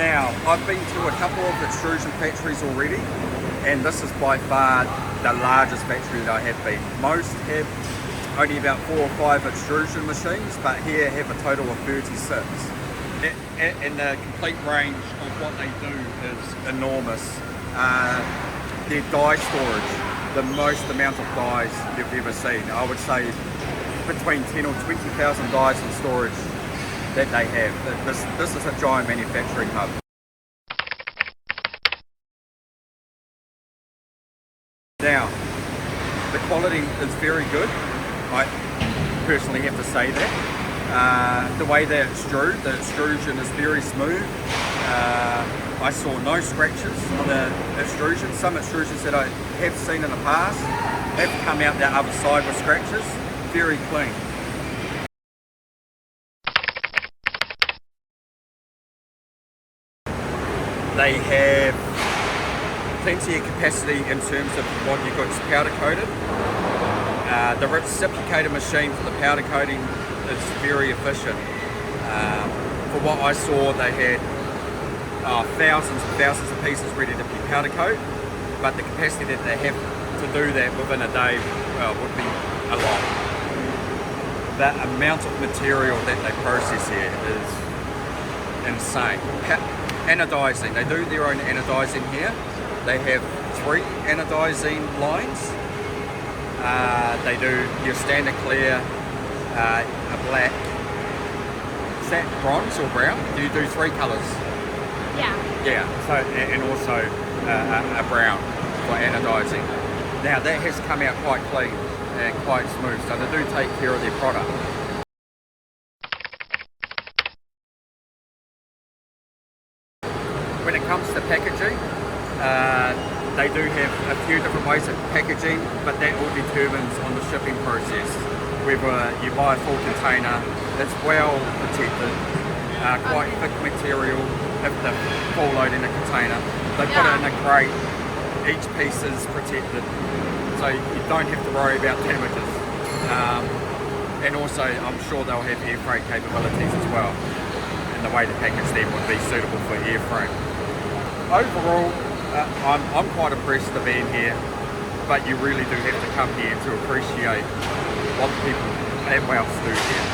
Now, I've been to a couple of extrusion factories already, and this is by far the largest factory that I have been. Most have only about 4 or 5 extrusion machines, but here have a total of 36. And the complete range of what they do is enormous. Their die storage, the most amount of dies you've ever seen. I would say between 10 or 20,000 dies in storage that they have. This is a giant manufacturing hub. Now, the quality is very good. I personally have to say that. The way they extrude, the extrusion is very smooth. I saw no scratches on the extrusion. Some extrusions that I have seen in the past have come out the other side with scratches. Very clean. They have plenty of capacity in terms of what you've got powder coated. The reciprocator machine for the powder coating is very efficient. For what I saw, they had thousands and thousands of pieces ready to be powder coat, but the capacity that they have to do that within a day would be a lot. The amount of material that they process here is insane. Anodizing, they do their own anodizing here. They have 3 anodizing lines. They do your standard clear, a black. Is that bronze or brown? Do you do 3 colours? Yeah. Yeah. So and also a brown for anodizing. Now that has come out quite clean and quite smooth. So they do take care of their product. When it comes to packaging, they do have a few different ways of packaging, but that all determines on the shipping process. Whether you buy a full container, it's well protected, quite thick material. If the full load in a container, they put it in a crate. Each piece is protected, so you don't have to worry about damages. And also, I'm sure they'll have air freight capabilities as well. And the way to package them would be suitable for air freight. Overall, I'm quite impressed to being here, but you really do have to come here to appreciate what the people at Wellste do here.